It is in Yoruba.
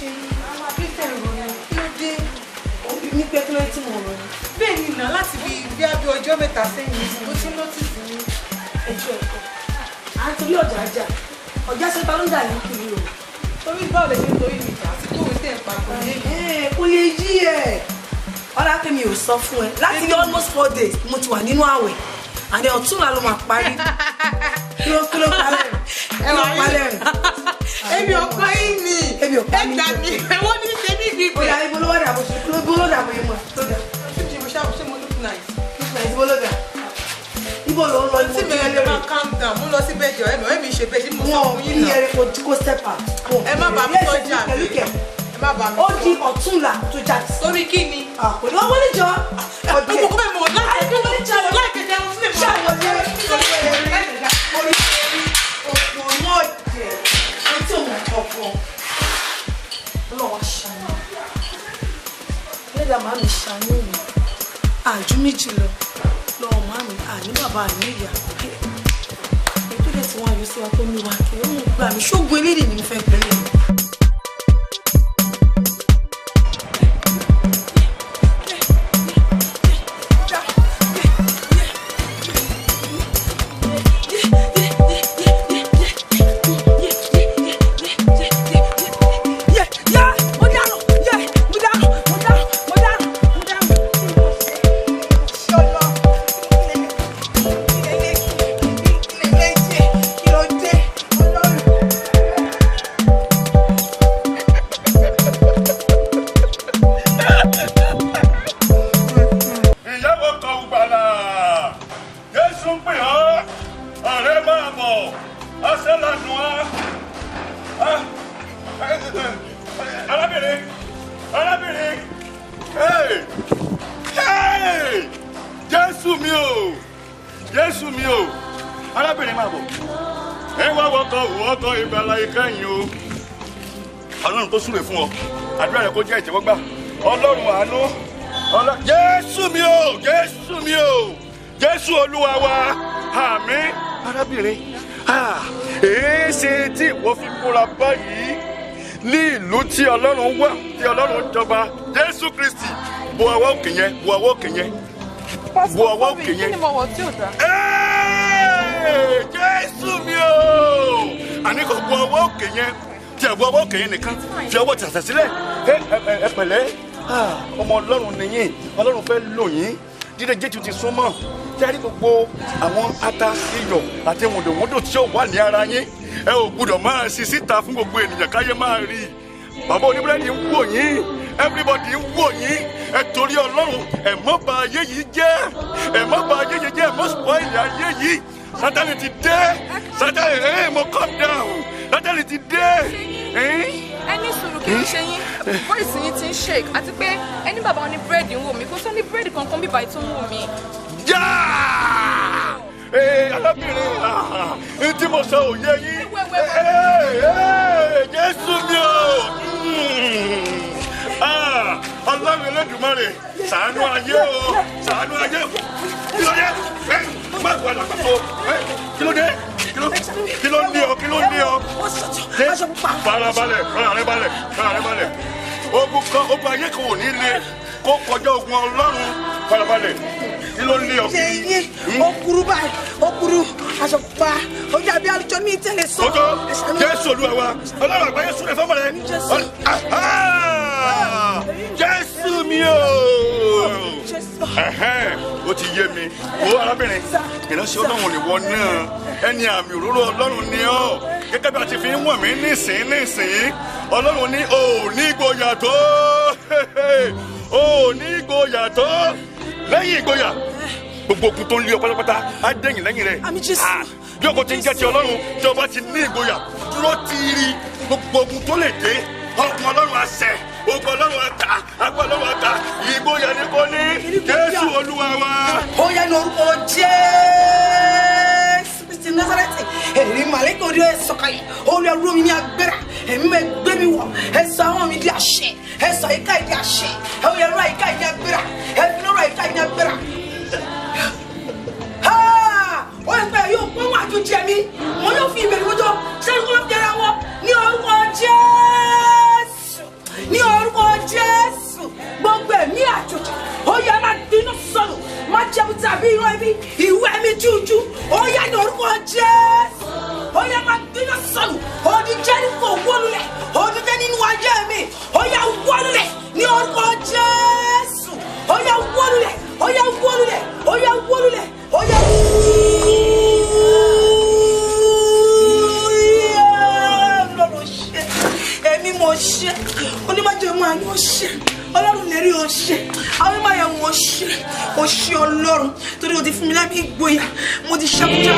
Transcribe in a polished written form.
ṣe àwọn abẹ́tẹ̀ ìròyìn kí ló dé òbí mi pé kí ló ti mọ̀ ọ̀rọ̀ ni. Bẹ́ẹ̀ ni ìná láti bí ọjọ́ mẹ́ta sẹ́yìn mo ti nọ́tìsì ní ẹjọ́ ẹ̀kọ́. À ń torí ọjà ṣe ta ló ń dà ní kiri o. Torí báwo lè ṣe ń torí mi jà sí kówé tẹ̀ ń pa kò lè yí. Kò lè yí ẹ̀. Ọlá pé mi ò sọ fún ẹ láti almost 4 days mo ti wà nínú àwẹ̀ àdé ọ̀túnla ló máa parí. Kí ló parẹ́ rẹ̀? Ẹ máa parẹ́ rẹ̀. Èmi ò kọ́ yín ni. Èmi ò kọ́ yín ni. Ẹgbà mi, ẹ̀wọ́n ní ṣe ní ìdí. Oya ibo ló wà dà bó ṣe kúló ibo ló dà bó yẹn mọ̀ tó dà. Ṣé mo look nice? Look nice ibo ló dà. Ibo ló ń lọ ibo tí mi ẹ lè máa calm down mo lọ sí bẹ́ẹ̀jọ ẹ̀mí ṣe bẹ́ẹ̀ tí mo sọ fún yín náà. Ìyẹn kò step out. Ẹ má bàa mi tọ́jà mi. Ẹ má bàa mi tọ́jà. Ó di ọ̀túnla tó jáde. Torí kí ni? Kò ní wọ́n wọlé jọ. Ọ̀dẹ̀ mo bẹ́ẹ̀ mo láìpẹ́ wọlé jọ láìpẹ́ jẹun sílẹ̀ mọ́. Ṣàwọlé orí òpó náà jẹ etí òun ọ̀pọ̀. Ọlọ́wọ́ ṣàánú. Ẹlẹ́dàá máa mi ṣàánú mi. Àjú méjì lọ. Lọ́wọ́ máa mi àní bàbá àní ìyá. Ètò ìdẹ̀ tí wọ́n á yọ sí wa tó ní wa kẹ́ ó ń gbà mí ṣógun eléyìí ni mo fẹ́ gbẹ̀rẹ̀. Jésù mi o arábìnrin máa bọ̀ ẹ wá wọkọ̀ ìgbàlà ìkẹyìn o Ọlọ́run tó súre fún ọ àdúrà rẹ kó jẹ́ ìtẹ́wọ́gbà Ọlọ́run àánú Jésù mi o Jésù Olúwa wa àmín arábìnrin èé ṣe tí ìwọ fi múra báyìí ní ìlú tí Ọlọ́run wà tí Ọlọ́run jọba Jésù Kristi wo àwa òkè yẹn wo àwa òkè yẹn wo àwa òkè yẹn. Kí ni mo wọ̀ tí ò dá? Jésù mi o àní kò wo àwa òkè yẹn tí ẹ wo àwa òkè yẹn nìkan fi ọwọ́ tẹ̀sẹ̀ sílẹ̀ ẹ pẹ̀lẹ́ ọmọ Ọlọ́run nìyí Ọlọ́run fẹ́ lò yín dídé Jésù ti súnmọ́ tí a rí gbogbo àwọn ata iyọ̀ àti wòdòwòdò tí ó wà ní ara yín ẹ ò gbúdọ̀ máa ṣí síta fún gbogbo ènìyàn káyé máa rí bàbá oníbúrẹ́dì ń wò yín everybody ń wò yín ẹ torí Ọlọ́run ẹ má bà ayé yìí jẹ́ ẹ má bà ayé yìí jẹ́ ẹ má spoil ayé yìí Sátánì ti dé Sátánì mo calm down Sátánì ti dé. Ẹni sùúrù kì í ṣe yín voice yín ti ń shake àti pé ẹni bàbá wọn ní búrẹ́dì ń wò mí kó sọ ní búrẹ́dì kankan bíbá ètò ń wò mí. Arábìnrin tí mo sọ òye yín Jésù mi o Ọlọ́run Elédùmarè ṣàánú ayé o ṣàánú ayé kí ló dé má gbọ́ àlàpàtó kí ló dé kí ló ní ọ farabalẹ̀ ogun ayé kan ò ní le kó kọjá ogun Ọlọ́run farabalẹ̀ kí ló ní ọ. ó kúrú báyìí ó kúrú aṣọ pupa ó dàbí àlùjọ ní ìtẹ̀lẹ̀ sọ. Jésù Olúwa wa Ọlọ́run àgbáyé súnlẹ̀ fọ́mọ rẹ. Jésù mi o ó ti yé mi ó arábìnrin ìránṣẹ́ Ọlọ́run lè wọ náà ẹni àmì òróró Ọlọ́run ni ọ́ gẹ́gẹ́ bí a ti fi ń wọ̀n mí nísìn Ọlọ́run ní òní ìgboyà tó òní ìgboyà tó lẹ́yìn ìgboyà gbogbo ogun tó ń lé ọ pátápátá á dẹ̀yìn lẹ́yìn rẹ̀ bí ọkọ̀ ti ń jẹ́ ti Ọlọ́run tí ọba ti ní ìgboyà dúró tiiri gbogbo ogun tó lè dé ọkùn Ọlọ́run àṣẹ ogun Ọlọ́run àtà agbó Ọlọ́run àtà ìgboyà ní kò ní Jésù Olúwa wa. Ó yẹ lórúkọ Jésù Kristi Násárẹ́tì èrí màlẹ́kọ̀ orí ẹ̀ sọ̀kalẹ̀ orí ẹrú mi ní agbára ẹ̀mí mẹ́ gbé mi wọ̀ ẹ̀ sọ àwọn mi di àṣẹ ẹ̀ sọ àyíká ìdí àṣẹ ẹ̀ wọ́n ẹrú àyíká ìdí agbára ẹ̀ fi lọ́rọ̀ àyíká ìdí agbára. Ó yẹ pé yóò pọ́n wọn àjòjì ẹ̀mí wọn yóò fi ìbẹ̀rù wọ́jọ́ sẹ́yìn kó ló fi jẹ́ra wọn ní orúkọ Jésù. ẹ̀mí àjòjì ó yá máa gbiná sọnù máa jẹun tàbí irun ẹbí ìwé ẹ̀mí jújú ó yá ní orúkọ Jésù ó yá máa gbiná sọnù odi Jẹ́ríkò wólulẹ̀ odi jẹ́ nínú ayé mi ó yá wólulẹ̀ ní orúkọ Jésù ó yá wólulẹ̀ ó yá wólulẹ̀ ó yá wólulẹ̀ ó yá èmi mo ṣe onímọ̀jọ́ máa ní ọṣẹ ọlọ́run lè rí ọṣẹ àwọn máa yẹ wọn ọṣẹ ọlọ́run torí o ti fún mi lábẹ́ ìgboyà mo ti ṣàkóso.